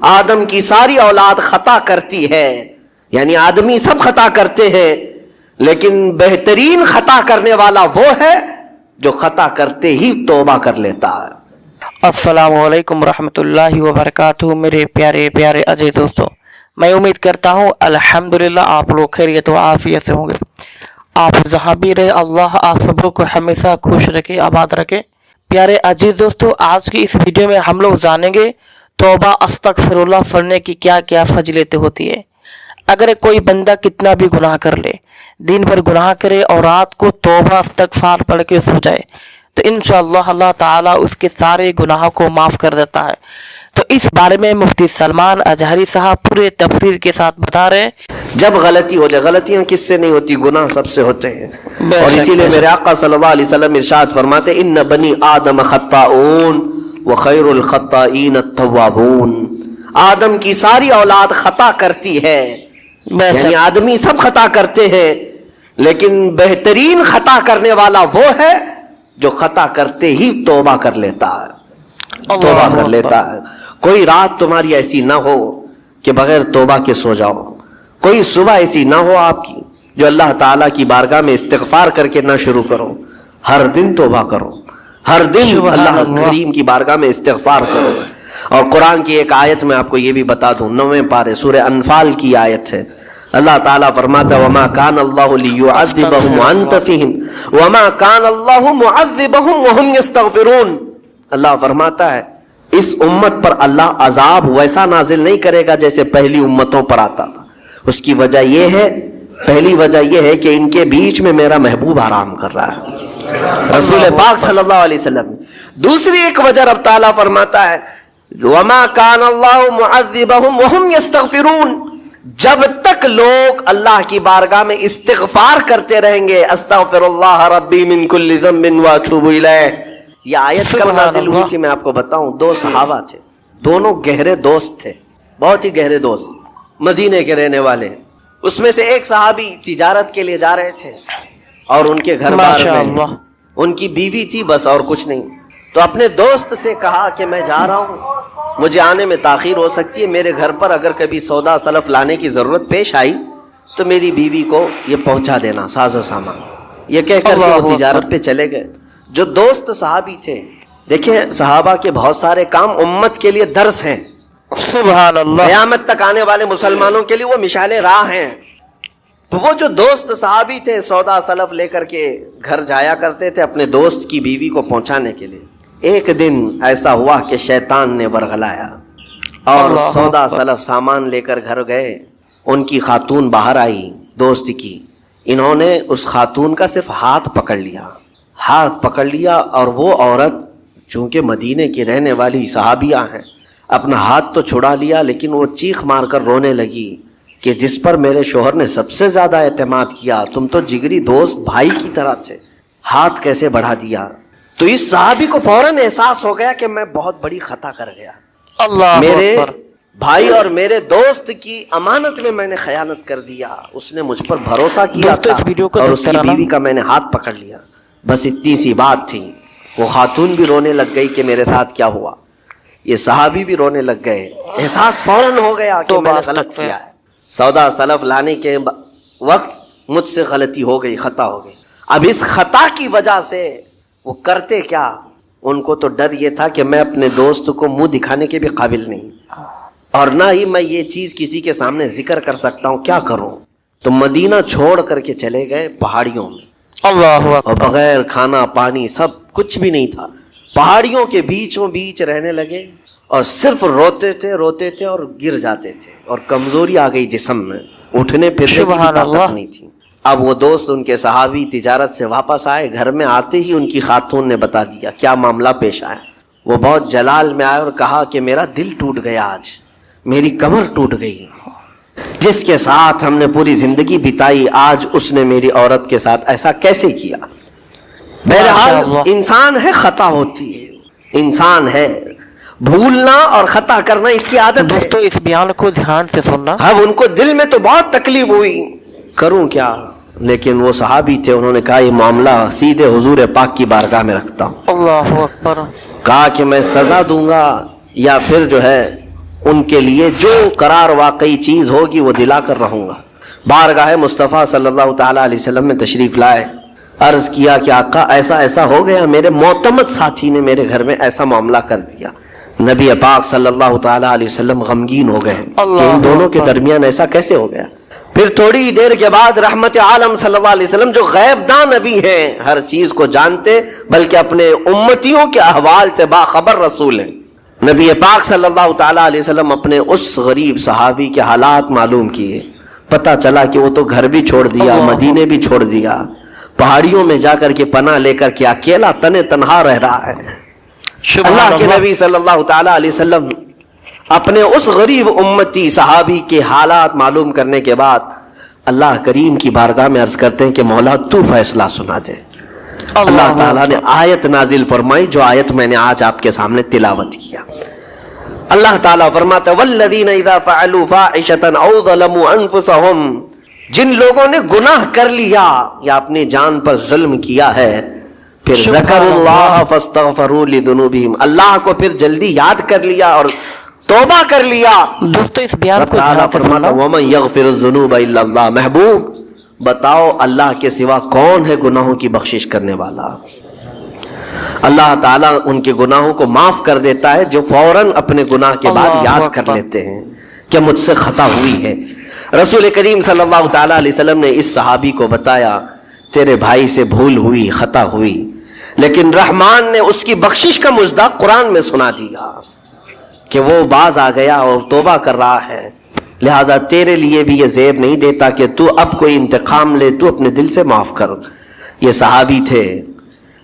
آدم کی ساری اولاد خطا کرتی ہے، یعنی آدمی سب خطا کرتے ہیں، لیکن بہترین خطا کرنے والا وہ ہے جو خطا کرتے ہی توبہ کر لیتا ہے۔ السلام علیکم ورحمۃ اللہ وبرکاتہ۔ میرے پیارے پیارے عزیز دوستو، میں امید کرتا ہوں الحمدللہ آپ لوگ خیریت و عافیت سے ہوں گے۔ آپ جہاں بھی رہے اللہ آپ سب کو ہمیشہ خوش رکھے، آباد رکھے۔ پیارے عزیز دوستو، آج کی اس ویڈیو میں ہم لوگ جانیں گے توبہ استغفر اللہ پڑھنے کی کیا کیا فضیلتیں ہوتی ہے۔ اگر کوئی بندہ کتنا بھی گناہ کر لے، دن بھر گناہ کرے اور رات کو توبہ استغفار پڑھ کے سو جائے تو انشاءاللہ اللہ تعالیٰ اس کے سارے گناہوں کو معاف کر دیتا ہے۔ تو اس بارے میں مفتی سلمان اظہری صاحب پورے تفسیر کے ساتھ بتا رہے ہیں۔ جب غلطی ہو جائے، غلطیاں کس سے نہیں ہوتی؟ گناہ سب سے ہوتے ہیں، اور اسی لیے میرے آقا صلی اللہ علیہ وسلم ارشاد فرماتے ان بنی آدم خطاؤن وخیر الخطائین التوابون۔ آدم کی ساری اولاد خطا کرتی ہے، یعنی آدمی سب خطا کرتے ہیں، لیکن بہترین خطا کرنے والا وہ ہے جو خطا کرتے ہی توبہ کر لیتا ہے، توبہ کر لیتا ہے۔ کوئی رات تمہاری ایسی نہ ہو کہ بغیر توبہ کے سو جاؤ، کوئی صبح ایسی نہ ہو آپ کی جو اللہ تعالیٰ کی بارگاہ میں استغفار کر کے نہ شروع کرو۔ ہر دن توبہ کرو، ہر دن اللہ کریم کی بارگاہ میں استغفار کرو۔ اور قرآن کی ایک آیت میں آپ کو یہ بھی بتا دوں، 9ویں پارے سورہ انفال کی آیت ہے، اللہ تعالیٰ فرماتا ہے وَمَا كَانَ اللَّهُ لِيُعَذِّبَهُمْ وَأَنْتَ فِيهِمْ وَمَا كَانَ اللَّهُ مُعَذِّبَهُمْ وَهُمْ يَسْتَغْفِرُونَ۔ اللہ فرماتا ہے اس امت پر اللہ عذاب ویسا نازل نہیں کرے گا جیسے پہلی امتوں پر آتا تھا۔ اس کی وجہ یہ ہے، پہلی وجہ یہ ہے کہ ان کے بیچ میں میرا محبوب آرام کر رہا ہے، رسول پاک صلی اللہ علیہ وسلم۔ دوسری ایک وجہ رب تعالیٰ فرماتا ہے وَمَا كَانَ اللَّهُ مُعَذِّبَهُمْ وَهُمْ يَسْتَغْفِرُونَ، جب تک لوگ اللہ کی بارگاہ میں استغفار کرتے رہیں گے، استغفر اللہ ربی من کل ذنب واتوب الیہ۔ یہ آیت کب نازل ہوئی تھی میں آپ کو بتاؤں، دو صحابہ تھے، دونوں گہرے دوست تھے، بہت ہی گہرے دوست، مدینے کے رہنے والے۔ اس میں سے ایک صحابی تجارت کے لیے جا رہے تھے اور ان کے گھر بار میں ان کی بیوی تھی بس، اور کچھ نہیں۔ تو اپنے دوست سے کہا کہ میں جا رہا ہوں، مجھے آنے میں تاخیر ہو سکتی ہے، میرے گھر پر اگر کبھی سودا سلف لانے کی ضرورت پیش آئی تو میری بیوی کو یہ پہنچا دینا، ساز و سامان۔ یہ کہہ کر کے وہ تجارت پہ چلے گئے۔ جو دوست صحابی تھے، دیکھیں صحابہ کے بہت سارے کام امت کے لیے درس ہیں، سبحان اللہ، قیامت تک آنے والے مسلمانوں کے لیے وہ مشعل راہ ہیں۔ تو وہ جو دوست صحابی تھے سودا سلف لے کر کے گھر جایا کرتے تھے اپنے دوست کی بیوی کو پہنچانے کے لیے۔ ایک دن ایسا ہوا کہ شیطان نے ورغلایا اور سودا سلف سامان لے کر گھر گئے۔ ان کی خاتون باہر آئی دوست کی، انہوں نے اس خاتون کا صرف ہاتھ پکڑ لیا اور وہ عورت چونکہ مدینے کی رہنے والی صحابیہ ہیں، اپنا ہاتھ تو چھڑا لیا لیکن وہ چیخ مار کر رونے لگی کہ جس پر میرے شوہر نے سب سے زیادہ اعتماد کیا، تم تو جگری دوست بھائی کی طرح تھے، ہاتھ کیسے بڑھا دیا؟ تو اس صحابی کو فوراً احساس ہو گیا کہ میں بہت بڑی خطا کر گیا، میرے بھائی اور میرے دوست کی امانت میں نے خیانت کر دیا، اس نے مجھ پر بھروسہ کیا تھا اور اس کی بیوی کا میں نے ہاتھ پکڑ لیا۔ بس اتنی سی بات تھی، وہ خاتون بھی رونے لگ گئی کہ میرے ساتھ کیا ہوا، یہ صحابی بھی رونے لگ گئے، احساس فوراً ہو گیا کہ میں نے غلط کیا ہے، سودا سلف لانے کے وقت مجھ سے غلطی ہو گئی، خطا ہو گئی۔ اب اس خطا کی وجہ سے وہ کرتے کیا، ان کو تو ڈر یہ تھا کہ میں اپنے دوست کو منہ دکھانے کے بھی قابل نہیں، اور نہ ہی میں یہ چیز کسی کے سامنے ذکر کر سکتا ہوں، کیا کروں؟ تو مدینہ چھوڑ کر کے چلے گئے پہاڑیوں میں، اور بغیر کھانا پانی سب کچھ بھی نہیں تھا، پہاڑیوں کے بیچوں بیچ رہنے لگے اور صرف روتے تھے اور گر جاتے تھے، اور کمزوری آ گئی جسم میں، اٹھنے پھرنے کی طاقت نہیں تھی۔ اب وہ دوست ان کے صحابی تجارت سے واپس آئے، گھر میں آتے ہی ان کی خاتون نے بتا دیا کیا معاملہ پیش آیا۔ وہ بہت جلال میں آئے اور کہا کہ میرا دل ٹوٹ گیا، آج میری کمر ٹوٹ گئی، جس کے ساتھ ہم نے پوری زندگی بتائی آج اس نے میری عورت کے ساتھ ایسا کیسے کیا؟ بہرحال انسان ہے، خطا ہوتی ہے، انسان ہے، بھولنا اور خطا کرنا اس کی عادت ہے۔ دوستو اس بیان کو دھیان سے سننا۔ اب ان کو دل میں تو بہت تکلیف ہوئی، کروں کیا؟ لیکن وہ صحابی تھے، انہوں نے کہا یہ معاملہ سیدھے حضور پاک کی بارگاہ میں رکھتا ہوں۔ اللہ اکبر۔ کہا کہ میں سزا دوں گا یا پھر جو ہے ان کے لیے جو قرار واقعی چیز ہوگی وہ دلا کر رہوں گا. بارگاہ مصطفیٰ صلی اللہ تعالیٰ علیہ وسلم میں تشریف لائے. عرض کیا کہ آقا ایسا ایسا ہو گیا, میرے معتمد ساتھی نے میرے گھر میں ایسا معاملہ کر دیا. نبی پاک صلی اللہ تعالیٰ علیہ وسلم غمگین ہو گئے کہ ان دونوں کے درمیان ایسا کیسے ہو گیا. پھر تھوڑی دیر کے بعد رحمت عالم صلی اللہ علیہ وسلم جو غیب داں نبی ہیں, ہر چیز کو جانتے, بلکہ اپنے امتیوں کے احوال سے باخبر رسول ہیں, نبی پاک صلی اللہ تعالیٰ علیہ وسلم اپنے اس غریب صحابی کے حالات معلوم کیے. پتہ چلا کہ وہ تو گھر بھی چھوڑ دیا, مدینے بھی چھوڑ دیا, پہاڑیوں میں جا کر کے پناہ لے کر کے اکیلا تنہا رہ رہا ہے. اللہ کے نبی صلی اللہ تعالیٰ علیہ وسلم اپنے اس غریب امتی صحابی کے حالات معلوم کرنے کے بعد اللہ کریم کی بارگاہ میں عرض کرتے ہیں کہ مولا تو فیصلہ سنا دے. اللہ تعالیٰ نے آیت نازل فرمائی, جو آیت میں نے آج آپ کے سامنے تلاوت کیا. اللہ تعالیٰ فرماتا ہے والذین اذا فعلوا فاحشۃ او ظلموا انفسهم, جن لوگوں نے گناہ کر لیا یا اپنی جان پر ظلم کیا ہے, پھر ذکر اللہ فاستغفروا لذنوبہم, اللہ کو پھر جلدی یاد کر لیا اور توبہ کر لیا. دوستو اس بیان کو تعالیٰ فرماتا ومن یغفر الذنوب الا اللہ, محبوب بتاؤ اللہ کے سوا کون ہے گناہوں کی بخشش کرنے والا. اللہ تعالیٰ ان کے گناہوں کو معاف کر دیتا ہے جو فوراً اپنے گناہ کے بعد یاد کر لیتے ہیں کہ مجھ سے خطا ہوئی ہے. رسول کریم صلی اللہ تعالیٰ علیہ وسلم نے اس صحابی کو بتایا تیرے بھائی سے بھول ہوئی, خطا ہوئی, لیکن رحمان نے اس کی بخشش کا مصداق قرآن میں سنا دیا کہ وہ باز آ گیا اور توبہ کر رہا ہے, لہٰذا تیرے لیے بھی یہ زیب نہیں دیتا کہ تو اب کوئی انتقام لے, تو اپنے دل سے معاف کر. یہ صحابی تھے,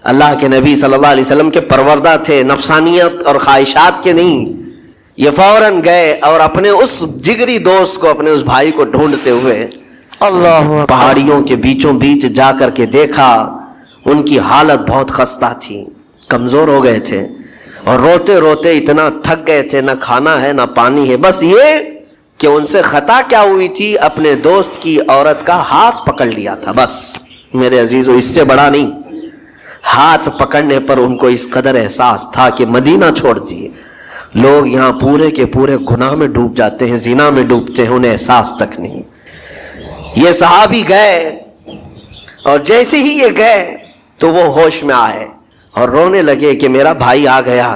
اللہ کے نبی صلی اللہ علیہ وسلم کے پروردہ تھے, نفسانیت اور خواہشات کے نہیں. یہ فوراً گئے اور اپنے اس جگری دوست کو, اپنے اس بھائی کو ڈھونڈتے ہوئے پہاڑیوں کے بیچوں بیچ جا کر کے دیکھا. ان کی حالت بہت خستہ تھی, کمزور ہو گئے تھے اور روتے روتے اتنا تھک گئے تھے, نہ کھانا ہے نہ پانی ہے, بس یہ کہ ان سے خطا کیا ہوئی تھی, اپنے دوست کی عورت کا ہاتھ پکڑ لیا تھا. بس میرے عزیزو اس سے بڑا نہیں. ہاتھ پکڑنے پر ان کو اس قدر احساس تھا کہ مدینہ چھوڑ دیے. لوگ یہاں پورے کے پورے گناہ میں ڈوب جاتے ہیں, زنا میں ڈوبتے ہیں, انہیں احساس تک نہیں. یہ صحابی گئے اور جیسے ہی یہ گئے تو وہ ہوش میں آئے اور رونے لگے کہ میرا بھائی آ گیا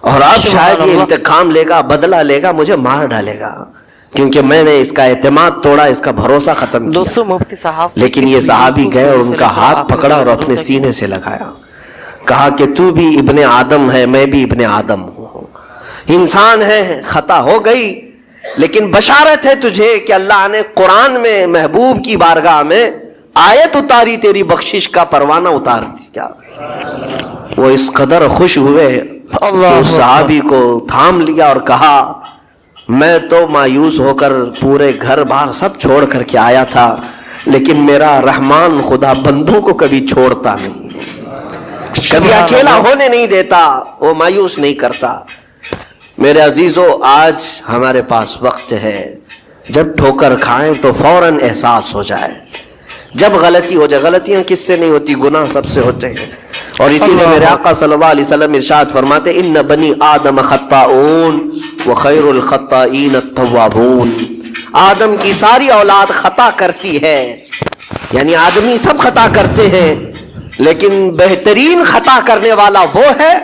اور اب شاید یہ انتقام لے گا, بدلہ لے گا, مجھے مار ڈالے گا, کیونکہ میں نے اس کا اعتماد توڑا, اس کا بھروسہ ختم کیا. لیکن یہ صحابی گئے اور ان کا ہاتھ پکڑا اور اپنے سینے سے لگایا, کہا کہ تو بھی ابن آدم ہے, میں بھی ابن آدم ہوں, انسان ہے, خطا ہو گئی, لیکن بشارت ہے تجھے کہ اللہ نے قرآن میں محبوب کی بارگاہ میں آیت اتاری, تیری بخشش کا پروانہ اتار دیا. وہ اس قدر خوش ہوئے کہ صحابی کو تھام لیا اور کہا میں تو مایوس ہو کر پورے گھر بار سب چھوڑ کر کے آیا تھا, لیکن میرا رحمان خدا بندوں کو کبھی چھوڑتا نہیں, کبھی اکیلا ہونے نہیں دیتا, وہ مایوس نہیں کرتا. میرے عزیزو آج ہمارے پاس وقت ہے, جب ٹھوکر کھائیں تو فوراً احساس ہو جائے, جب غلطی ہو جائے. غلطیاں کس سے نہیں ہوتی, گناہ سب سے ہوتے ہیں. اور اسی لیے میرے آقا صلی اللہ علیہ وسلم ارشاد فرماتے ان بنی آدم خطاؤون وخیر الخطائین التوابون, آدم کی ساری اولاد خطا کرتی ہے, یعنی آدمی سب خطا کرتے ہیں, لیکن بہترین خطا کرنے والا وہ ہے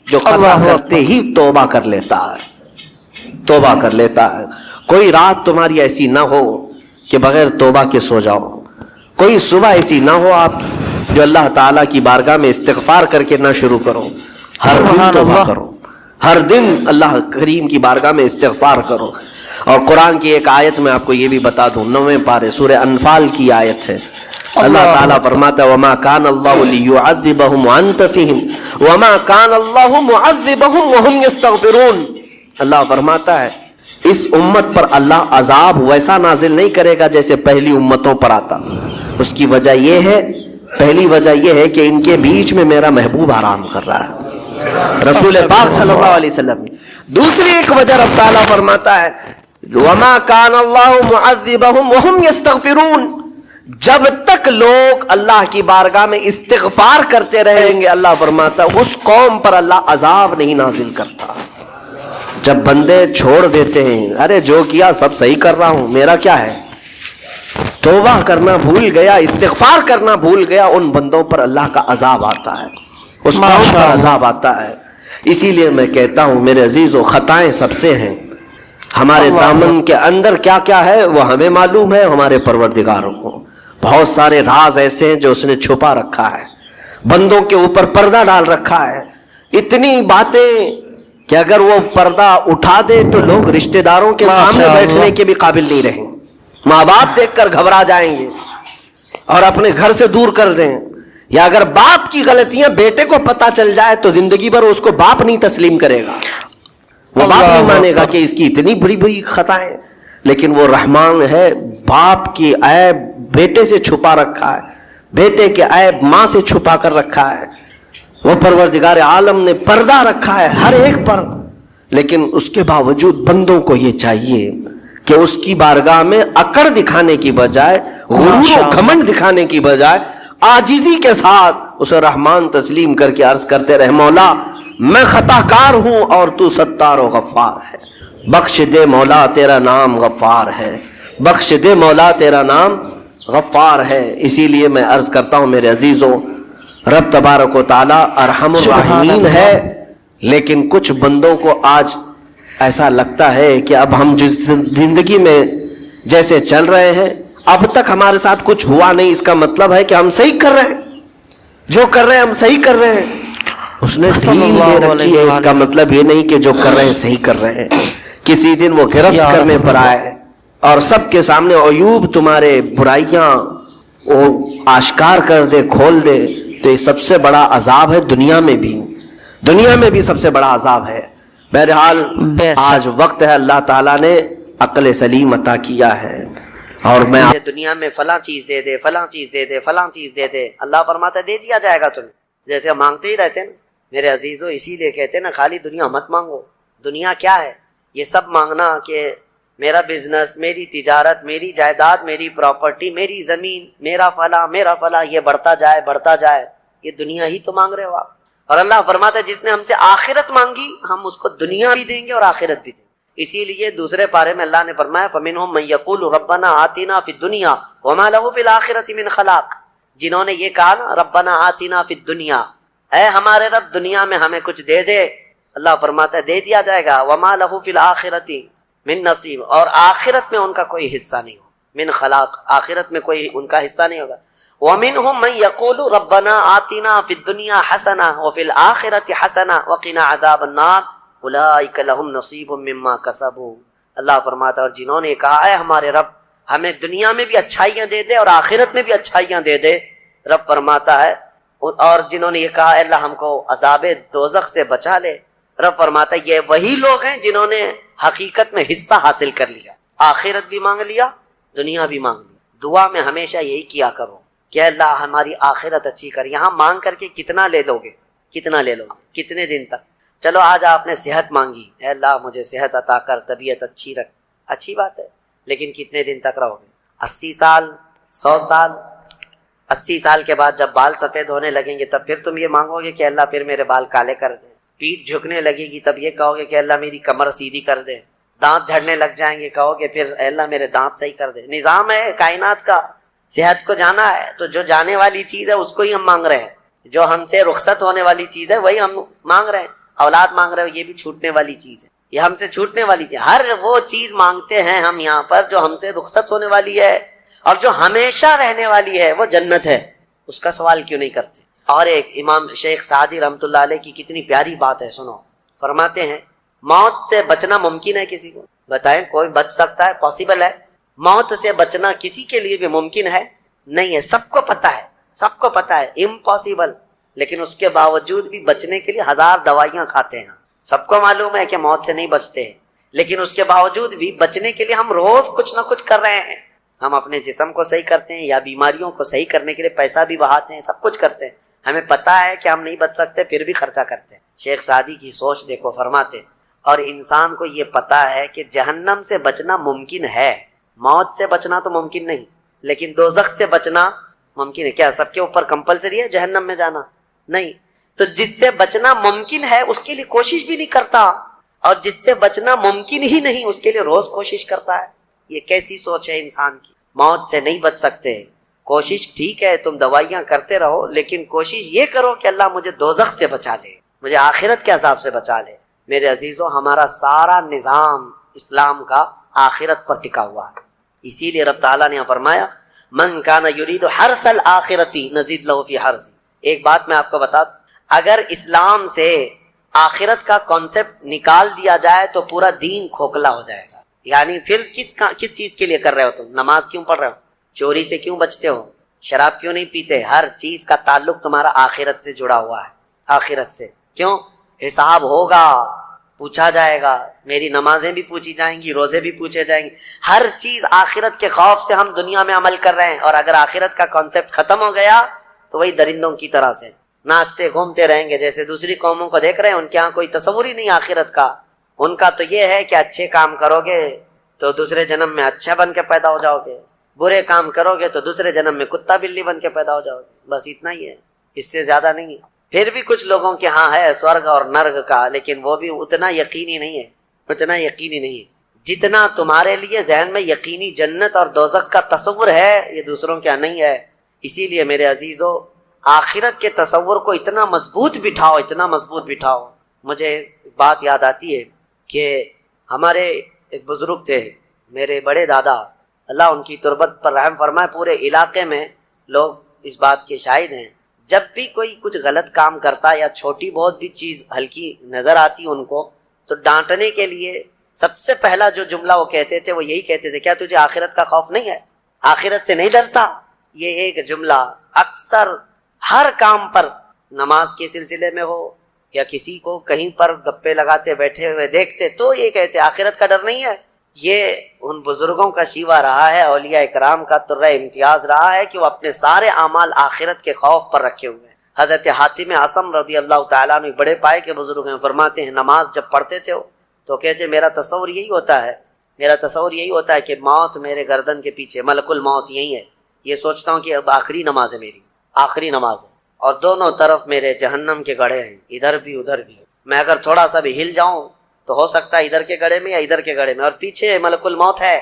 جو خطا کرتے ہی توبہ کر لیتا ہے, توبہ کر لیتا ہے. کوئی رات تمہاری ایسی نہ ہو کہ بغیر توبہ کے سو جاؤ, کوئی صبح ایسی نہ ہو آپ جو اللہ تعالیٰ کی بارگاہ میں استغفار کر کے نہ شروع کرو. ہر دن توبہ کرو, ہر دن اللہ کریم کی بارگاہ میں استغفار کرو. اور قرآن کی ایک آیت میں آپ کو یہ بھی بتا دوں, 9ویں پارے سورہ انفال کی آیت ہے. اللہ تعالیٰ فرماتا ہے وما کان اللہ لیعذبہم وانت فیہم وما کان اللہ معذبہم وہم یستغفرون. اللہ فرماتا ہے اس امت پر اللہ عذاب ویسا نازل نہیں کرے گا جیسے پہلی امتوں پر آتا. اس کی وجہ یہ ہے, پہلی وجہ یہ ہے کہ ان کے بیچ میں میرا محبوب آرام کر رہا ہے, رسول پاک صلی اللہ علیہ وسلم. دوسری ایک وجہ رب تعالیٰ فرماتا ہے وما کان اللہ معذبہم وہم یستغفرون, جب تک لوگ اللہ کی بارگاہ میں استغفار کرتے رہیں گے, اللہ فرماتا ہے اس قوم پر اللہ عذاب نہیں نازل کرتا. جب بندے چھوڑ دیتے ہیں، ارے جو کیا سب صحیح کر رہا ہوں، میرا کیا ہے، توبہ کرنا بھول گیا، استغفار کرنا بھول گیا، ان بندوں پر اللہ کا عذاب آتا ہے، اس قوم پر عذاب آتا ہے۔ اسی لیے میں کہتا ہوں میرے عزیزو، خطائیں سب سے ہیں، ہمارے دامن کے اندر کیا کیا ہے وہ ہمیں معلوم ہے، ہمارے پروردگار کو۔ بہت سارے راز ایسے ہیں جو اس نے چھپا رکھا ہے، بندوں کے اوپر پردہ ڈال رکھا ہے، اتنی باتیں کہ اگر وہ پردہ اٹھا دے تو لوگ رشتہ داروں کے سامنے بیٹھنے کے بھی قابل نہیں رہیں، ماں باپ دیکھ کر گھبرا جائیں گے اور اپنے گھر سے دور کر دیں، یا اگر باپ کی غلطیاں بیٹے کو پتہ چل جائے تو زندگی بھر اس کو باپ نہیں تسلیم کرے گا، وہ باپ نہیں مانے گا کہ اس کی اتنی بڑی بڑی خطائیں، لیکن وہ رحمان ہے، باپ کی عیب بیٹے سے چھپا رکھا ہے، بیٹے کے عیب ماں سے چھپا کر رکھا ہے، وہ پروردگار عالم نے پردہ رکھا ہے ہر ایک پر، لیکن اس کے باوجود بندوں کو یہ چاہیے کہ اس کی بارگاہ میں اکڑ دکھانے کی بجائے، غرور و گھمنڈ دکھانے کی بجائے، عاجزی کے ساتھ اسے رحمان تسلیم کر کے عرض کرتے رہے، مولا میں خطا کار ہوں اور تو ستار و غفار ہے، بخش دے مولا تیرا نام غفار ہے، بخش دے مولا تیرا نام غفار ہے۔ اسی لیے میں عرض کرتا ہوں میرے عزیزوں، رب تبارک و تعالی ارحم الراحمین ہے، لیکن کچھ بندوں کو آج ایسا لگتا ہے کہ اب ہم جس زندگی میں جیسے چل رہے ہیں، اب تک ہمارے ساتھ کچھ ہوا نہیں، اس کا مطلب ہے کہ ہم صحیح کر رہے ہیں، جو کر رہے ہیں ہم صحیح کر رہے ہیں۔ اس نے ڈھیل دے رکھی ہے، اس کا مطلب یہ نہیں کہ جو کر رہے ہیں صحیح کر رہے ہیں۔ کسی دن وہ گرفت کرنے پر آئے اور سب کے سامنے عیوب تمہارے برائیاں وہ آشکار کر دے، کھول دے، تو یہ سب سے بڑا عذاب ہے، دنیا میں بھی سب سے بڑا عذاب ہے۔ بہرحال آج وقت ہے، اللہ تعالیٰ نے عقل سلیم عطا کیا ہے، اور میں دنیا میں فلاں چیز دے دے، فلاں چیز دے دے، فلاں چیز دے دے، اللہ فرماتا ہے دے دیا جائے گا تمہیں، جیسے مانگتے ہی رہتے ہیں نا میرے عزیزو۔ اسی لیے کہتے ہیں نا خالی دنیا مت مانگو۔ دنیا کیا ہے؟ یہ سب مانگنا کہ میرا بزنس، میری تجارت، میری جائیداد، میری پراپرٹی، میری زمین، میرا فلاں یہ بڑھتا جائے، یہ دنیا ہی تو مانگ رہے ہو آپ۔ اور اللہ فرماتا ہے جس نے ہم سے آخرت مانگی ہم اس کو دنیا بھی دیں گے اور آخرت بھی دیں گے۔ اسی لیے دوسرے پارے میں اللہ نے فرمایا فَمِنْهُمْ مَن يَقُولُ رَبَّنَا آتِنَا فِي الدُّنْيَا وَمَا لَهُ فِي الْآخِرَةِ مِنْ خَلَاقٍ، جنہوں نے یہ کہا نا ربنا آتنا فی الدنیا، اے ہمارے رب دنیا میں ہمیں کچھ دے دے، اللہ فرماتا ہے دے دیا جائے گا، وما لہ فی الآخرۃ من نصیب، اور آخرت میں ان کا کوئی حصہ نہیں ہوگا، من خلاق، آخرت میں کوئی ان کا حصہ نہیں ہوگا۔ ومنہم من یقول ربنا آتنا فی الدنیا حسنہ وفی الآخرۃ حسنہ وقنا عذاب النار اولئک لہم نصیب مما کسبوا، اللہ فرماتا ہے اور جنہوں نے کہا اے ہمارے رب ہمیں دنیا میں بھی اچھائیاں دے دے اور آخرت میں بھی اچھائیاں دے دے، رب فرماتا ہے، اور جنہوں نے یہ کہا اے اللہ ہم کو عذاب دوزخ سے بچا لے، رب فرماتا ہے یہ وہی لوگ ہیں جنہوں نے حقیقت میں حصہ حاصل کر لیا، آخرت بھی مانگ لیا، دنیا بھی مانگ لیا۔ دعا میں ہمیشہ یہی کیا کرو کہ اللہ ہماری آخرت اچھی کر، یہاں مانگ کر کے کتنا لے لو گے، کتنے دن تک؟ چلو آج آپ نے صحت مانگی، اے اللہ مجھے صحت عطا کر، طبیعت اچھی رکھ، اچھی بات ہے، لیکن کتنے دن تک رہو گے؟ 80 سال، 100 سال؟ 80 سال کے بعد جب بال سفید ہونے لگیں گے تب پھر تم یہ مانگو گے کہ اللہ پھر میرے بال کالے کر دے، پیٹھ جھکنے لگے گی تب یہ کہو گے کہ اللہ میری کمر سیدھی کر دے، دانت جھڑنے لگ جائیں گے کہو گے پھر اے اللہ میرے دانت صحیح کر دے۔ نظام ہے کائنات کا، صحت کو جانا ہے تو جو جانے والی چیز ہے اس کو ہی ہم مانگ رہے ہیں، جو ہم سے رخصت ہونے والی چیز ہے وہی ہم مانگ رہے ہیں، اولاد مانگ رہے ہو یہ بھی چھوٹنے والی چیز ہے، یہ ہم سے چھوٹنے والی چیز، ہر وہ چیز مانگتے ہیں ہم یہاں پر جو ہم سے رخصت ہونے والی ہے، اور جو ہمیشہ رہنے والی ہے وہ جنت ہے، اس کا سوال کیوں نہیں کرتے؟ اور ایک امام شیخ سعدی رحمۃ اللہ علیہ کی کتنی پیاری بات ہے، سنو، فرماتے ہیں موت سے بچنا ممکن ہے کسی کو؟ بتائیں کوئی بچ سکتا ہے؟ پاسبل ہے؟ موت سے بچنا کسی کے لیے بھی ممکن ہے؟ نہیں ہے، سب کو پتا ہے امپاسبل، لیکن اس کے باوجود بھی بچنے کے لیے 1000 دوائیاں کھاتے ہیں۔ سب کو معلوم ہے کہ موت سے نہیں بچتے ہیں، لیکن اس کے باوجود بھی بچنے کے لیے ہم روز کچھ نہ کچھ کر رہے ہیں، ہم اپنے جسم کو صحیح کرتے ہیں یا بیماریوں کو صحیح کرنے کے لیے پیسہ بھی بہاتے ہیں، سب کچھ کرتے ہیں، ہمیں پتا ہے کہ ہم نہیں بچ سکتے پھر بھی خرچہ کرتے ہیں۔ شیخ سعدی کی سوچ دیکھو، فرماتے اور انسان کو یہ پتا ہے کہ جہنم سے بچنا ممکن ہے، موت سے بچنا تو ممکن نہیں، لیکن دوزخ سے بچنا ممکن ہے۔ کیا سب کے اوپر کمپلسری ہے جہنم میں جانا؟ نہیں، تو جس سے بچنا ممکن ہے اس کے لیے کوشش بھی نہیں کرتا، اور جس سے بچنا ممکن ہی نہیں اس کے لیے روز کوشش کرتا ہے. یہ کیسی سوچ ہے انسان کی؟ موت سے نہیں بچ سکتے، کوشش ٹھیک ہے تم دوائیاں کرتے رہو، لیکن کوشش یہ کرو کہ اللہ مجھے دوزخ سے بچا لے، مجھے آخرت کے عذاب سے بچا لے. میرے عزیزو، ہمارا سارا نظام اسلام کا آخرت پر ٹکا ہوا ہے. اسی لیے رب تعالیٰ نے فرمایا من کان یرید حرث الآخرۃ نزید لہ فی حرث. ایک بات میں آپ کو بتا دوں، اگر اسلام سے آخرت کا کانسیپٹ نکال دیا جائے تو پورا دین کھوکھلا ہو جائے گا. یعنی پھر کس چیز کے لیے کر رہے ہو تم؟ نماز کیوں پڑھ رہے ہو؟ چوری سے کیوں بچتے ہو؟ شراب کیوں نہیں پیتے؟ ہر چیز کا تعلق تمہارا آخرت سے جڑا ہوا ہے، آخرت سے. کیوں؟ حساب ہوگا، پوچھا جائے گا. میری نمازیں بھی پوچھی جائیں گی، روزے بھی پوچھے جائیں گے. ہر چیز آخرت کے خوف سے ہم دنیا میں عمل کر رہے ہیں، اور اگر آخرت کا کانسیپٹ ختم ہو گیا تو وہی درندوں کی طرح سے ناچتے گھومتے رہیں گے. جیسے دوسری قوموں کو دیکھ رہے ہیں، ان کے ہاں کوئی تصور ہی نہیں آخرت کا. ان کا تو یہ ہے کہ اچھے کام کرو گے تو دوسرے جنم میں اچھا بن کے پیدا ہو جاؤ گے، برے کام کرو گے تو دوسرے جنم میں کتا بلی بن کے پیدا ہو جاؤ گے. بس اتنا ہی ہے، اس سے زیادہ نہیں ہے. پھر بھی کچھ لوگوں کے ہاں ہے سورگ اور نرگ کا، لیکن وہ بھی اتنا یقینی نہیں ہے، اتنا یقینی نہیں ہے جتنا تمہارے لیے ذہن میں یقینی جنت اور دوزخ کا تصور ہے. یہ دوسروں کے نہیں ہے. اسی لیے میرے عزیزو، آخرت کے تصور کو اتنا مضبوط بٹھاؤ، اتنا مضبوط بٹھاؤ. مجھے ایک بات یاد آتی ہے کہ ہمارے ایک بزرگ تھے، میرے بڑے دادا، اللہ ان کی تربت پر رحم فرمائے. پورے علاقے میں لوگ اس بات کے شاہد ہیں، جب بھی کوئی کچھ غلط کام کرتا یا چھوٹی بہت بھی چیز ہلکی نظر آتی ان کو، تو ڈانٹنے کے لیے سب سے پہلا جو جملہ وہ کہتے تھے وہ یہی کہتے تھے، کیا تجھے آخرت کا خوف نہیں ہے؟ آخرت سے نہیں ڈرتا؟ یہ ایک جملہ اکثر ہر کام پر، نماز کے سلسلے میں ہو یا کسی کو کہیں پر گپے لگاتے بیٹھے ہوئے دیکھتے تو یہ کہتے آخرت کا ڈر نہیں ہے. یہ ان بزرگوں کا شیوا رہا ہے، اولیاء اکرام کا ترہ امتیاز رہا ہے کہ وہ اپنے سارے اعمال آخرت کے خوف پر رکھے ہوئے ہیں. حضرت حاتم اعصم رضی اللہ تعالیٰ عنہ بڑے پائے کے بزرگ ہیں، فرماتے ہیں نماز جب پڑھتے تھے تو کہتے میرا تصور یہی ہوتا ہے کہ موت میرے گردن کے پیچھے، ملک الموت یہی ہے. یہ سوچتا ہوں کہ اب آخری نماز ہے، میری آخری نماز ہے، اور دونوں طرف میرے جہنم کے گڑھے ہیں، ادھر بھی ادھر بھی. میں اگر تھوڑا سا بھی ہل جاؤں تو ہو سکتا ہے ادھر کے گڑھے میں یا ادھر کے گڑھے میں، اور پیچھے ملک الموت ہے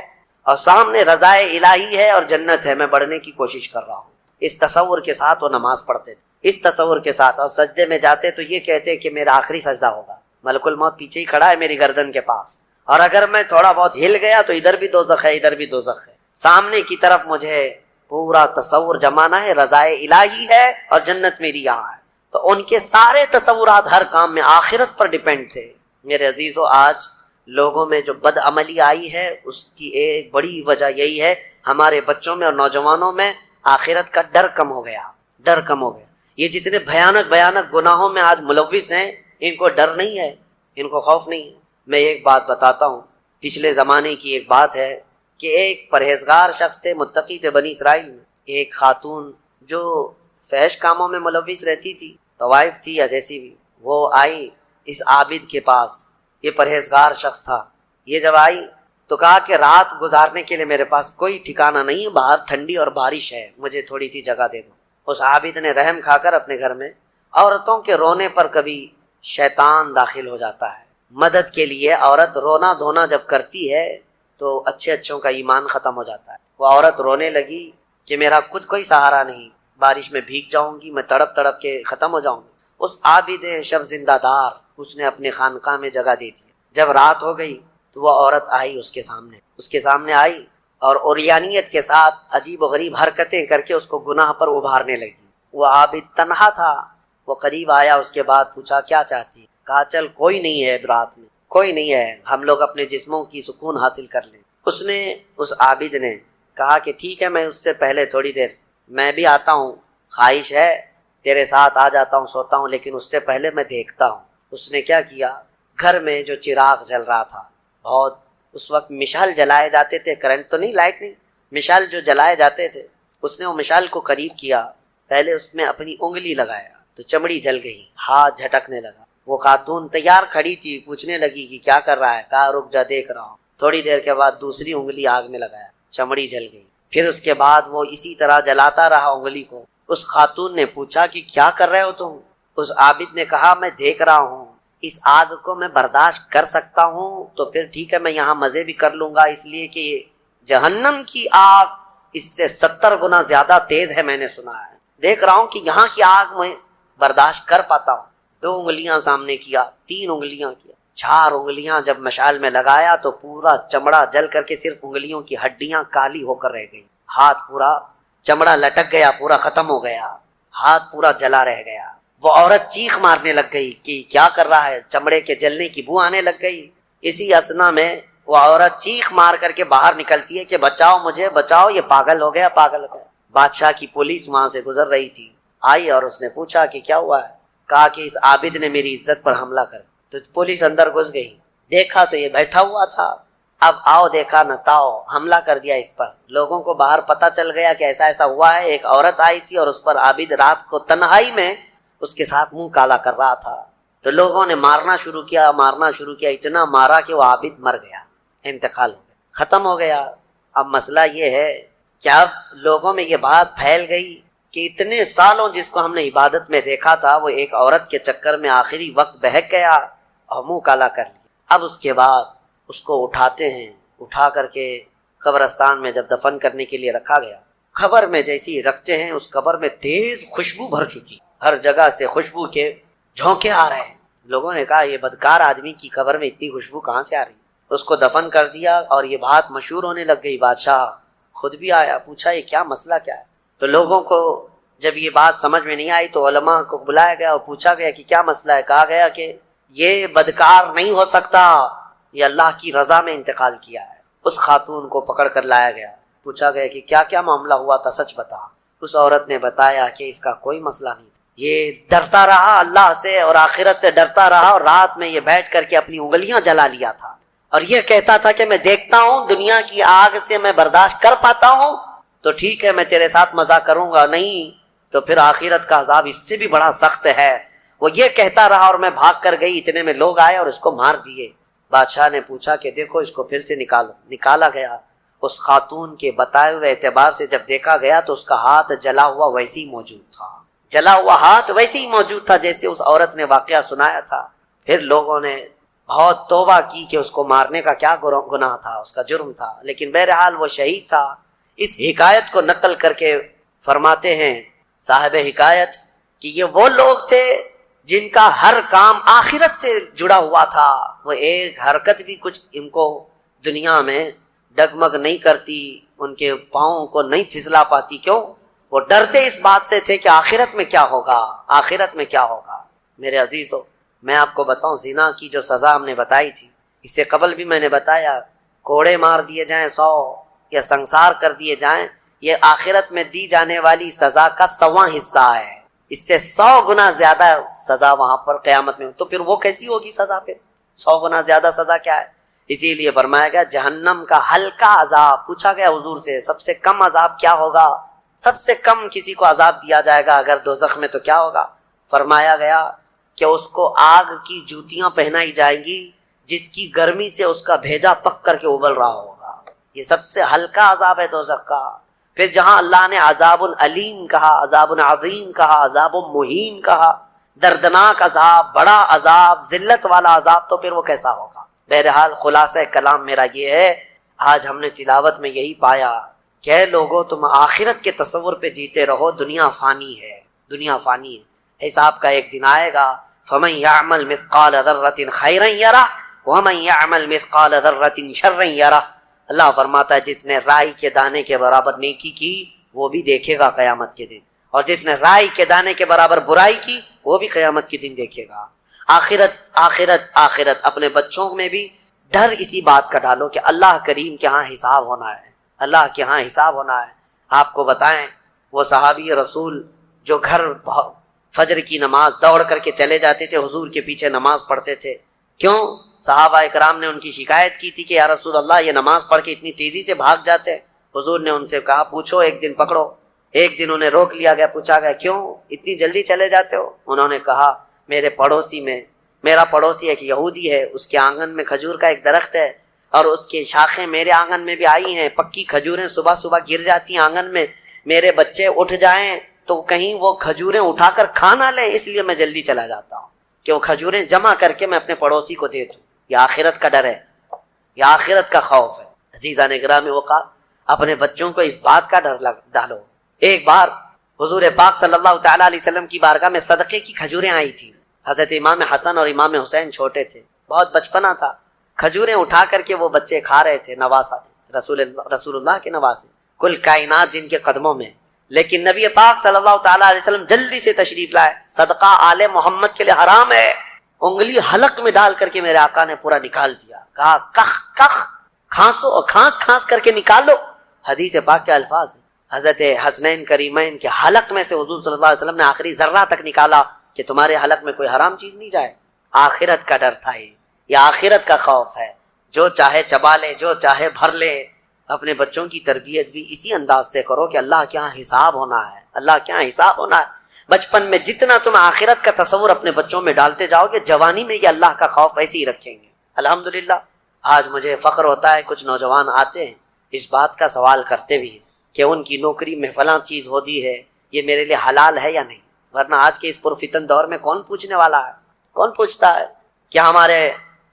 اور سامنے رضائے الہی ہے اور جنت ہے. میں بڑھنے کی کوشش کر رہا ہوں. اس تصور کے ساتھ وہ نماز پڑھتے تھے، اس تصور کے ساتھ. اور سجدے میں جاتے تو یہ کہتے کہ میرا آخری سجدہ ہوگا، ملک الموت پیچھے ہی کھڑا ہے میری گردن کے پاس، اور اگر میں تھوڑا بہت ہل گیا تو ادھر بھی دوزخ ہے، ادھر بھی دوزخ ہے. سامنے کی طرف مجھے پورا تصور جمانا ہے، رضائے الہی ہے اور جنت میری یہاں ہے. تو ان کے سارے تصورات ہر کام میں آخرت پر ڈیپینڈ تھے. میرے عزیزو، آج لوگوں میں جو بد عملی آئی ہے اس کی ایک بڑی وجہ یہی ہے، ہمارے بچوں میں اور نوجوانوں میں آخرت کا ڈر کم ہو گیا، ڈر کم ہو گیا. یہ جتنے بھیانک گناہوں میں آج ملوث ہیں، ان کو ڈر نہیں ہے، ان کو خوف نہیں ہے. میں ایک بات بتاتا ہوں، پچھلے زمانے کی ایک بات ہے کہ ایک پرہیزگار شخص تھے، متقی تھے بنی اسرائیل میں. ایک خاتون جو فحش کاموں میں ملوث رہتی تھی، طوائف تھی یا جیسی بھی، وہ آئی اس عابد کے پاس. یہ پرہیزگار شخص تھا. یہ جب آئی تو کہا کہ رات گزارنے کے لیے میرے پاس کوئی ٹھکانہ نہیں ہے، باہر ٹھنڈی اور بارش ہے، مجھے تھوڑی سی جگہ دے دو. اس عابد نے رحم کھا کر اپنے گھر میں عورتوں کے رونے پر کبھی شیطان داخل ہو جاتا ہے. مدد کے لیے عورت رونا دھونا جب کرتی ہے تو اچھوں کا ایمان ختم ہو جاتا ہے. وہ عورت رونے لگی کہ میرا کچھ کوئی سہارا نہیں، بارش میں بھیگ جاؤں گی، میں تڑپ تڑپ کے ختم ہو جاؤں گی. اس عابد شب زندہ دار اس نے اپنے خانقاہ میں جگہ دی تھی. جب رات ہو گئی تو وہ عورت آئی اس کے سامنے آئی اور اوریانیت کے ساتھ عجیب و غریب حرکتیں کر کے اس کو گناہ پر ابھارنے لگی. وہ عابد تنہا تھا. وہ قریب آیا، اس کے بعد پوچھا کیا چاہتی؟ کہا چل کوئی نہیں ہے رات میں، کوئی نہیں ہے، ہم لوگ اپنے جسموں کی سکون حاصل کر لیں. اس عابد نے کہا کہ ٹھیک ہے، میں اس سے پہلے تھوڑی دیر میں بھی آتا ہوں، خواہش ہے تیرے ساتھ آ جاتا ہوں، سوتا ہوں، لیکن اس سے پہلے میں دیکھتا ہوں. اس نے کیا کیا، گھر میں جو چراغ جل رہا تھا، بہت اس وقت مشال جلائے جاتے تھے، کرنٹ تو نہیں، لائٹ نہیں، مشال جو جلائے جاتے تھے، اس نے وہ مشال کو قریب کیا، پہلے اس میں اپنی انگلی لگایا تو چمڑی جل گئی، ہاتھ جھٹکنے لگا. وہ خاتون تیار کھڑی تھی، پوچھنے لگی کہ کیا کر رہا ہے؟ کہا رک جا، دیکھ رہا ہوں. تھوڑی دیر کے بعد دوسری انگلی آگ میں لگایا، چمڑی جل گئی. پھر اس کے بعد وہ اسی طرح جلاتا رہا انگلی کو. اس خاتون نے پوچھا کہ کیا کر رہے ہو تم؟ اس عابد نے کہا میں دیکھ رہا ہوں اس آگ کو میں برداشت کر سکتا ہوں تو پھر ٹھیک ہے، میں یہاں مزے بھی کر لوں گا، اس لیے کہ جہنم کی آگ اس سے 70 گنا زیادہ تیز ہے، میں نے سنا ہے، دیکھ رہا ہوں کہ یہاں کی آگ میں برداشت کر پاتا ہوں۔ 2 انگلیاں سامنے کیا، 3 انگلیاں کیا، 4 انگلیاں جب مشعل میں لگایا تو پورا چمڑا جل کر کے صرف انگلیوں کی ہڈیاں کالی ہو کر رہ گئی، ہاتھ پورا چمڑا لٹک گیا، پورا ختم ہو گیا، ہاتھ پورا جلا رہ گیا۔ وہ عورت چیخ مارنے لگ گئی کہ کیا کر رہا ہے، چمڑے کے جلنے کی بو آنے لگ گئی۔ اسی اثنا میں وہ عورت چیخ مار کر کے باہر نکلتی ہے کہ بچاؤ مجھے، بچاؤ، یہ پاگل ہو گیا، پاگل ہو گیا۔ بادشاہ کی پولیس وہاں سے گزر رہی تھی، آئی اور اس نے پوچھا کہ کیا ہوا ہے، کہا کہ اس عابد نے میری عزت پر حملہ کر، تو پولیس اندر گھس گئی، دیکھا تو یہ بیٹھا ہوا تھا، اب آؤ دیکھا نہ تاؤ، حملہ کر دیا اس پر۔ لوگوں کو باہر پتہ چل گیا کہ ایسا ایسا ہوا ہے، ایک عورت آئی تھی اور اس پر عابد رات کو تنہائی میں اس کے ساتھ منہ کالا کر رہا تھا، تو لوگوں نے مارنا شروع کیا، اتنا مارا کہ وہ عابد مر گیا، انتقال ہو گیا، ختم ہو گیا۔ اب مسئلہ یہ ہے کہ اب لوگوں میں یہ بات پھیل گئی کہ اتنے سالوں جس کو ہم نے عبادت میں دیکھا تھا وہ ایک عورت کے چکر میں آخری وقت بہک گیا اور منہ کالا کر لیا۔ اب اس کے بعد اس کو اٹھاتے ہیں، اٹھا کر کے قبرستان میں جب دفن کرنے کے لیے رکھا گیا، قبر میں جیسے ہی رکھتے ہیں اس قبر میں تیز خوشبو بھر چکی، ہر جگہ سے خوشبو کے جھونکے آ رہے ہیں۔ لوگوں نے کہا یہ بدکار آدمی کی قبر میں اتنی خوشبو کہاں سے آ رہی؟ اس کو دفن کر دیا اور یہ بات مشہور ہونے لگ گئی، بادشاہ خود بھی آیا، پوچھا یہ کیا مسئلہ کیا ہے؟ تو لوگوں کو جب یہ بات سمجھ میں نہیں آئی تو علماء کو بلایا گیا اور پوچھا گیا کہ کیا مسئلہ ہے؟ کہا گیا کہ یہ بدکار نہیں ہو سکتا، یہ اللہ کی رضا میں انتقال کیا ہے۔ اس خاتون کو پکڑ کر لایا گیا، پوچھا گیا کہ کیا کیا معاملہ ہوا تھا، سچ بتا۔ اس عورت نے بتایا کہ اس کا کوئی مسئلہ نہیں تھا، یہ ڈرتا رہا اللہ سے اور آخرت سے ڈرتا رہا، اور رات میں یہ بیٹھ کر کے اپنی انگلیاں جلا لیا تھا اور یہ کہتا تھا کہ میں دیکھتا ہوں دنیا کی آگ سے میں برداشت کر پاتا ہوں تو ٹھیک ہے میں تیرے ساتھ مزہ کروں گا، نہیں تو پھر آخرت کا عذاب اس سے بھی بڑا سخت ہے۔ وہ یہ کہتا رہا اور میں بھاگ کر گئی، اتنے میں لوگ آئے اور اس کو مار دیے۔ بادشاہ نے پوچھا کہ دیکھو اس کو پھر سے نکالو، نکالا گیا۔ اس خاتون کے بتائے ہوئے اعتبار سے جب دیکھا گیا تو اس کا ہاتھ جلا ہوا ویسے ہی موجود تھا، جلا ہوا ہاتھ ویسے ہی موجود تھا جیسے اس عورت نے واقعہ سنایا تھا۔ پھر لوگوں نے بہت توبہ کی کہ اس کو مارنے کا کیا گناہ تھا، اس کا جرم تھا، لیکن بہرحال وہ شہید تھا۔ اس حکایت کو نقل کر کے فرماتے ہیں صاحب حکایت کہ یہ وہ لوگ تھے جن کا ہر کام آخرت سے جڑا ہوا تھا، وہ ایک حرکت بھی کچھ ان کو دنیا میں ڈگمگ نہیں کرتی، ان کے پاؤں کو نہیں پھسلا پاتی۔ کیوں؟ وہ ڈرتے اس بات سے تھے کہ آخرت میں کیا ہوگا، آخرت میں کیا ہوگا۔ میرے عزیزو، میں آپ کو بتاؤں زنا کی جو سزا ہم نے بتائی تھی، اس سے قبل بھی میں نے بتایا، کوڑے مار دیے جائیں 100 یا سنسار کر دیے جائیں، یہ آخرت میں دی جانے والی سزا کا 100واں حصہ ہے، اس سے 100 گنا زیادہ سزا وہاں پر قیامت میں۔ تو پھر وہ کیسی ہوگی سزا؟ پھر 100 گنا زیادہ سزا کیا ہے؟ اسی لیے فرمایا گیا جہنم کا ہلکا عذاب۔ پوچھا گیا حضور سے سب سے کم عذاب کیا ہوگا، سب سے کم کسی کو عذاب دیا جائے گا اگر دوزخ میں تو کیا ہوگا؟ فرمایا گیا کہ اس کو آگ کی جوتیاں پہنائی جائیں گی جس کی گرمی سے اس کا بھیجا پک کر کے ابل رہا ہوگا، یہ سب سے ہلکا عذاب ہے دوزخ کا۔ پھر جہاں اللہ نے عذاب علیم کہا، عذاب عظیم کہا، عذاب مہین کہا، دردناک عذاب، بڑا عذاب، ذلت والا عذاب، تو پھر وہ کیسا ہوگا؟ بہرحال خلاصہ کلام میرا یہ ہے، آج ہم نے تلاوت میں یہی پایا کہ اے لوگو تم آخرت کے تصور پہ جیتے رہو، دنیا فانی ہے، دنیا فانی ہے، حساب کا ایک دن آئے گا۔ فَمَن يَعْمَلْ مِثْقَالَ ذَرَّةٍ خَيْرًا يَرَهُ وَمَن يَعْمَلْ مِثْقَالَ ذَرَّةٍ شَرًّا يَرَهُ۔ اللہ فرماتا ہے جس نے رائی کے دانے کے برابر نیکی کی وہ بھی دیکھے گا قیامت کے دن، اور جس نے رائی کے دانے کے برابر برائی کی وہ بھی قیامت کے دن دیکھے گا۔ آخرت آخرت آخرت، اپنے بچوں میں بھی ڈر اسی بات کا ڈالو کہ اللہ کریم کے ہاں حساب ہونا ہے، اللہ کے ہاں حساب ہونا ہے۔ آپ کو بتائیں وہ صحابی رسول جو گھر فجر کی نماز دوڑ کر کے چلے جاتے تھے، حضور کے پیچھے نماز پڑھتے تھے، کیوں؟ صحابہ اکرام نے ان کی شکایت کی تھی کہ یا رسول اللہ یہ نماز پڑھ کے اتنی تیزی سے بھاگ جاتے۔ حضور نے ان سے کہا پوچھو، ایک دن پکڑو۔ ایک دن انہیں روک لیا گیا، پوچھا گیا کیوں اتنی جلدی چلے جاتے ہو؟ انہوں نے کہا میرا پڑوسی ایک یہودی ہے، اس کے آنگن میں کھجور کا ایک درخت ہے اور اس کی شاخیں میرے آنگن میں بھی آئی ہیں، پکی کھجوریں صبح صبح گر جاتی ہیں آنگن میں، میرے بچے اٹھ جائیں تو کہیں وہ کھجوریں اٹھا کر کھا نہ لیں، اس لیے میں جلدی چلا جاتا ہوں۔ کہ وہ کھجوریں جمع کر کے میں اپنے پڑوسی کو دے دوں. یہ آخرت کا ڈر ہے, یہ آخرت کا خوف ہے. عزیزان گرامی وقار, اپنے بچوں کو اس بات کا ڈر ڈالو. ایک بار حضور پاک صلی اللہ تعالی علیہ وسلم کی بارگاہ میں صدقے کی کھجوریں آئی تھی. حضرت امام حسن اور امام حسین چھوٹے تھے, بہت بچپنا تھا. کھجوریں اٹھا کر کے وہ بچے کھا رہے تھے, نواسا رسول اللہ کے نواسے, کل کائنات جن کے قدموں میں. لیکن نبی پاک صلی اللہ تعالی علیہ وسلم جلدی سے تشریف لائے. صدقہ آل محمد کے لیے حرام ہے. انگلی حلق میں ڈال کر کے میرے آقا نے پورا نکال دیا. کہا کخ کخ, کھانسو اور کھانس کر کے نکال لو. حدیث پاک کے الفاظ ہیں. حضرت حسنین کریمین کے حلق میں سے حضور صلی اللہ علیہ وسلم نے آخری ذرہ تک نکالا کہ تمہارے حلق میں کوئی حرام چیز نہیں جائے. آخرت کا ڈر تھا, یہ آخرت کا خوف ہے. جو چاہے چبا لے, جو چاہے بھر لے. اپنے بچوں کی تربیت بھی اسی انداز سے کرو کہ اللہ کے یہاں حساب ہونا ہے, اللہ کے یہاں حساب ہونا ہے. بچپن میں جتنا تم آخرت کا تصور اپنے بچوں میں ڈالتے جاؤ گے, جوانی میں یہ اللہ کا خوف ایسے ہی رکھیں گے. الحمدللہ آج مجھے فخر ہوتا ہے, کچھ نوجوان آتے ہیں اس بات کا سوال کرتے بھی ہیں کہ ان کی نوکری میں فلاں چیز ہوتی ہے, یہ میرے لیے حلال ہے یا نہیں. ورنہ آج کے اس پرفتن دور میں کون پوچھنے والا ہے, کون پوچھتا ہے کہ ہمارے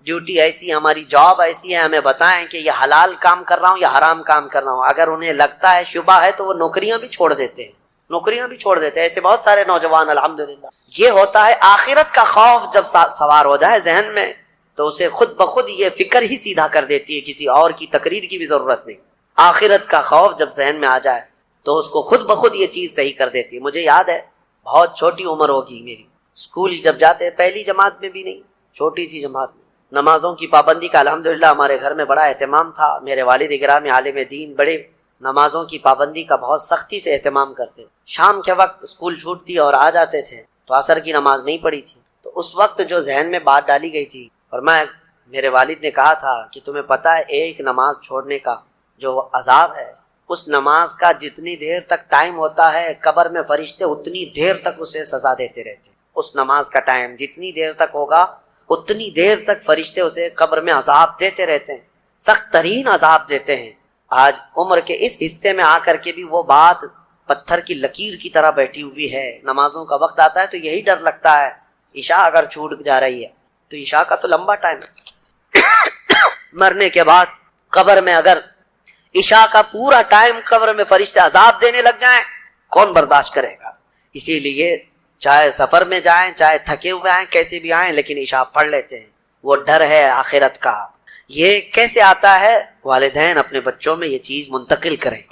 ڈیوٹی ایسی, ہماری جاب ایسی ہے, ہمیں بتائیں کہ یہ حلال کام کر رہا ہوں یا حرام کام کر رہا ہوں. اگر انہیں لگتا ہے شبہ ہے تو وہ نوکریاں بھی چھوڑ دیتے ہیں, نوکریاں بھی چھوڑ دیتے ہیں. ایسے بہت سارے نوجوان الحمدللہ. یہ ہوتا ہے آخرت کا خوف جب سوار ہو جائے ذہن میں تو اسے خود بخود یہ فکر ہی سیدھا کر دیتی ہے, کسی اور کی تقریر کی بھی ضرورت نہیں. آخرت کا خوف جب ذہن میں آ جائے تو اس کو خود بخود یہ چیز صحیح کر دیتی ہے. مجھے یاد ہے, بہت چھوٹی عمر ہوگی میری, اسکول جب جاتے, پہلی جماعت میں بھی نہیں, چھوٹی سی جماعت میں, نمازوں کی پابندی کا الحمدللہ ہمارے گھر میں بڑا اہتمام تھا. میرے والد گرامی عالم دین, بڑے نمازوں کی پابندی کا بہت سختی سے اہتمام کرتے. شام کے وقت اسکول چھوٹتی اور آ جاتے تھے تو عصر کی نماز نہیں پڑھی تھی. تو اس وقت جو ذہن میں بات ڈالی گئی تھی, فرمایا میرے والد نے کہا تھا کہ تمہیں پتہ ہے ایک نماز چھوڑنے کا جو عذاب ہے, اس نماز کا جتنی دیر تک ٹائم ہوتا ہے قبر میں فرشتے اتنی دیر تک اسے سزا دیتے رہتے. اس نماز کا ٹائم جتنی دیر تک ہوگا اتنی دیر تک فرشتے اسے قبر میں عذاب دیتے رہتے ہیں, سخت ترین عذاب دیتے ہیں. آج عمر کے اس حصے میں آ کر کے بھی وہ بات پتھر کی لکیر کی طرح بیٹھی ہوئی ہے. نمازوں کا وقت آتا ہے تو یہی ڈر لگتا ہے, عشاء اگر چھوٹ جا رہی ہے تو عشاء کا تو لمبا ٹائم ہے. مرنے کے بعد قبر میں اگر عشاء کا پورا ٹائم قبر میں فرشتے عذاب دینے لگ جائیں, کون برداشت کرے گا؟ اسی لیے چاہے سفر میں جائیں, چاہے تھکے ہوئے آئیں, کیسے بھی آئیں, لیکن عشاء پڑھ لیتے ہیں. وہ ڈر ہے آخرت کا. یہ کیسے آتا ہے؟ والدین اپنے بچوں میں یہ چیز منتقل کریں.